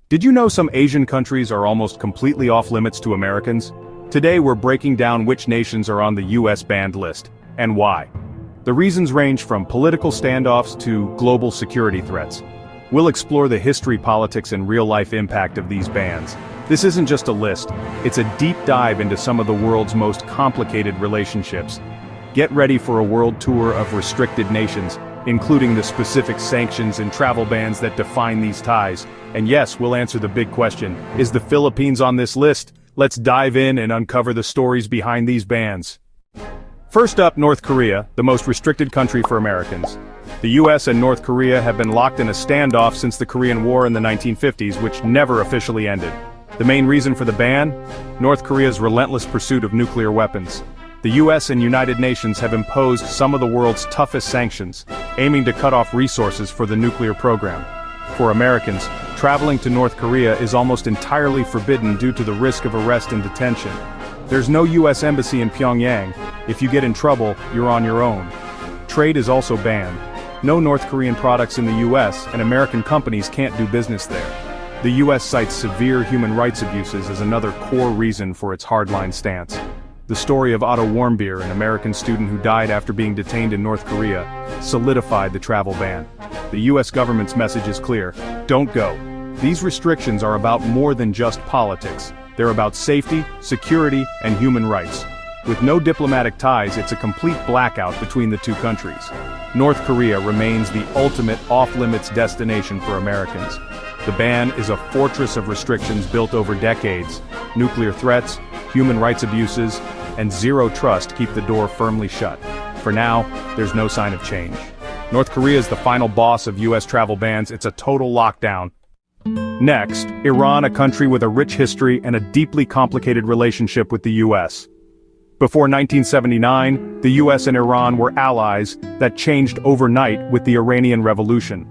Did you know some Asian countries are almost completely off-limits to Americans? Today we're breaking down which nations are on the US banned list, and why. The reasons range from political standoffs to global security threats. We'll explore the history, politics, and real-life impact of these bans. This isn't just a list, it's a deep dive into some of the world's most complicated relationships. Get ready for a world tour of restricted nations, including the specific sanctions and travel bans that define these ties. And yes, we'll answer the big question, is the Philippines on this list? Let's dive in and uncover the stories behind these bans. First up, North Korea, the most restricted country for Americans. The US and North Korea have been locked in a standoff since the Korean War in the 1950s, which never officially ended. The main reason for the ban? North Korea's relentless pursuit of nuclear weapons. The US and United Nations have imposed some of the world's toughest sanctions, aiming to cut off resources for the nuclear program. For Americans, traveling to North Korea is almost entirely forbidden due to the risk of arrest and detention. There's no US embassy in Pyongyang. If you get in trouble, you're on your own. Trade is also banned. No North Korean products in the US, and American companies can't do business there. The US cites severe human rights abuses as another core reason for its hardline stance. The story of Otto Warmbier, an American student who died after being detained in North Korea, solidified the travel ban. The US government's message is clear: don't go. These restrictions are about more than just politics. They're about safety, security, and human rights. With no diplomatic ties, it's a complete blackout between the two countries. North Korea remains the ultimate off-limits destination for Americans. The ban is a fortress of restrictions built over decades. Nuclear threats, human rights abuses, and zero trust keep the door firmly shut. For now, there's no sign of change. North Korea is the final boss of US travel bans. It's a total lockdown. Next, Iran, a country with a rich history and a deeply complicated relationship with the US. Before 1979, the US and Iran were allies that changed overnight with the Iranian Revolution.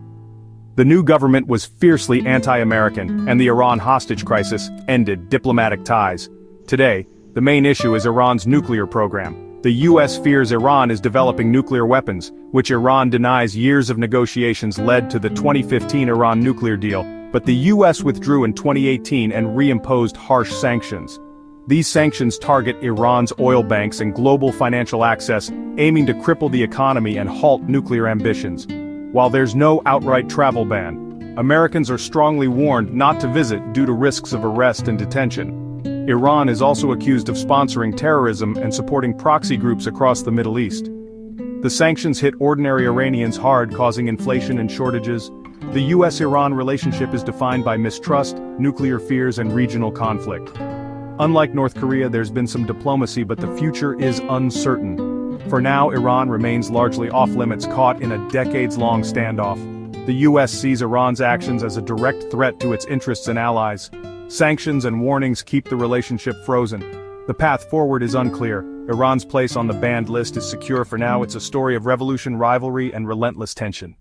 The new government was fiercely anti-American, and the Iran hostage crisis ended diplomatic ties. Today, the main issue is Iran's nuclear program. The US fears Iran is developing nuclear weapons, which Iran denies. Years of negotiations led to the 2015 Iran nuclear deal, but the US withdrew in 2018 and reimposed harsh sanctions. These sanctions target Iran's oil banks and global financial access, aiming to cripple the economy and halt nuclear ambitions. While there's no outright travel ban, Americans are strongly warned not to visit due to risks of arrest and detention. Iran is also accused of sponsoring terrorism and supporting proxy groups across the Middle East. The sanctions hit ordinary Iranians hard, causing inflation and shortages. The US-Iran relationship is defined by mistrust, nuclear fears, and regional conflict. Unlike North Korea, there's been some diplomacy, but the future is uncertain. For now, Iran remains largely off-limits, caught in a decades-long standoff. The US sees Iran's actions as a direct threat to its interests and allies. Sanctions and warnings keep the relationship frozen. The path forward is unclear. Iran's place on the banned list is secure for now. It's a story of revolution, rivalry, and relentless tension.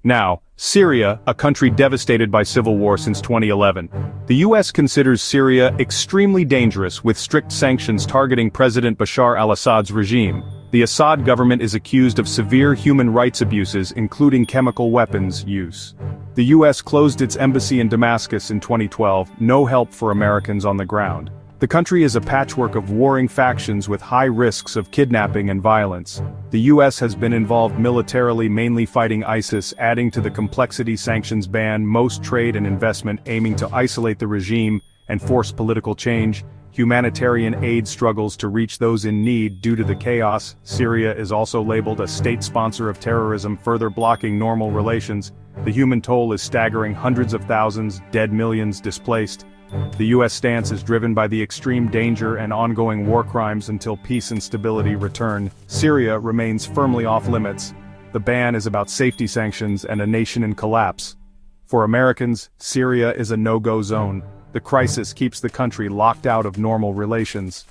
Now, Syria, a country devastated by civil war since 2011. The US considers Syria extremely dangerous, with strict sanctions targeting President Bashar al-Assad's regime. The Assad government is accused of severe human rights abuses, including chemical weapons use. The US closed its embassy in Damascus in 2012, no help for Americans on the ground. The country is a patchwork of warring factions with high risks of kidnapping and violence. The US has been involved militarily, mainly fighting ISIS, adding to the complexity. Sanctions ban most trade and investment, aiming to isolate the regime and force political change. Humanitarian aid struggles to reach those in need due to the chaos. Syria is also labeled a state sponsor of terrorism, further blocking normal relations. The human toll is staggering: hundreds of thousands dead, millions displaced. The US stance is driven by the extreme danger and ongoing war crimes until peace and stability return. Syria remains firmly off-limits. The ban is about safety sanctions and a nation in collapse. For Americans, Syria is a no-go zone. The crisis keeps the country locked out of normal relations.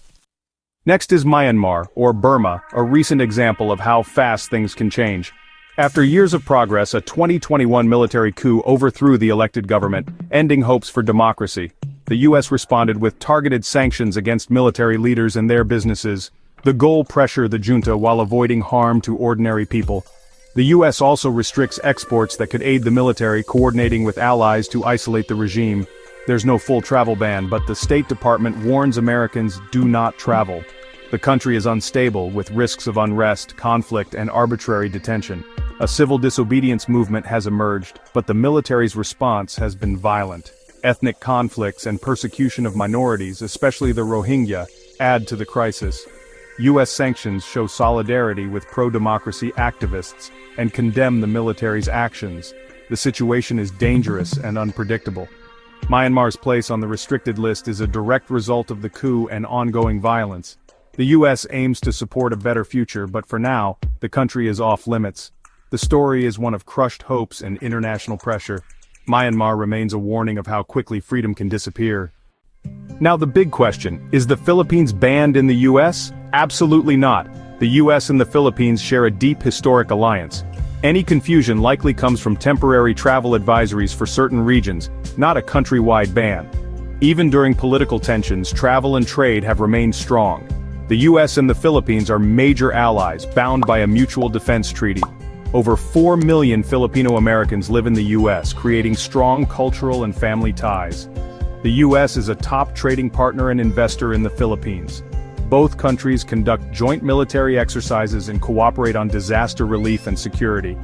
Next is Myanmar, or Burma, a recent example of how fast things can change. After years of progress, a 2021 military coup overthrew the elected government, ending hopes for democracy. The US responded with targeted sanctions against military leaders and their businesses. The goal: pressure the junta while avoiding harm to ordinary people. The US also restricts exports that could aid the military, coordinating with allies to isolate the regime. There's no full travel ban, but the State Department warns Americans do not travel. The country is unstable, with risks of unrest, conflict, and arbitrary detention. A civil disobedience movement has emerged, but the military's response has been violent. Ethnic conflicts and persecution of minorities, especially the Rohingya, add to the crisis. US sanctions show solidarity with pro-democracy activists and condemn the military's actions. The situation is dangerous and unpredictable. Myanmar's place on the restricted list is a direct result of the coup and ongoing violence. The US aims to support a better future, but for now, the country is off limits. The story is one of crushed hopes and international pressure. Myanmar remains a warning of how quickly freedom can disappear. Now the big question, is the Philippines banned in the US? Absolutely not. The US and the Philippines share a deep historic alliance. Any confusion likely comes from temporary travel advisories for certain regions, not a countrywide ban. Even during political tensions, travel and trade have remained strong. The US and the Philippines are major allies, bound by a mutual defense treaty. Over 4 million Filipino Americans live in the US, creating strong cultural and family ties. The US is a top trading partner and investor in the Philippines. Both countries conduct joint military exercises and cooperate on disaster relief and security.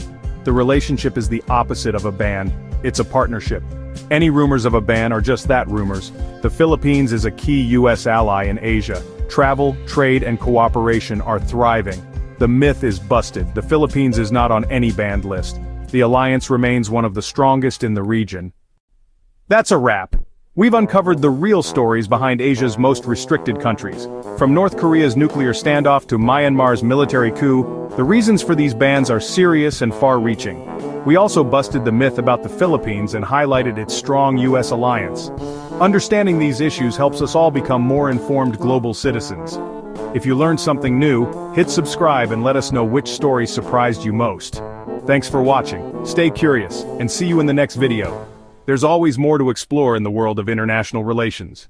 The relationship is the opposite of a ban, it's a partnership. Any rumors of a ban are just that, rumors. The Philippines is a key US ally in Asia. Travel, trade, and cooperation are thriving. The myth is busted. The Philippines is not on any banned list. The alliance remains one of the strongest in the region. That's a wrap. We've uncovered the real stories behind Asia's most restricted countries. From North Korea's nuclear standoff to Myanmar's military coup, the reasons for these bans are serious and far-reaching. We also busted the myth about the Philippines and highlighted its strong US alliance. Understanding these issues helps us all become more informed global citizens. If you learned something new, hit subscribe and let us know which story surprised you most. Thanks for watching, stay curious, and see you in the next video. There's always more to explore in the world of international relations.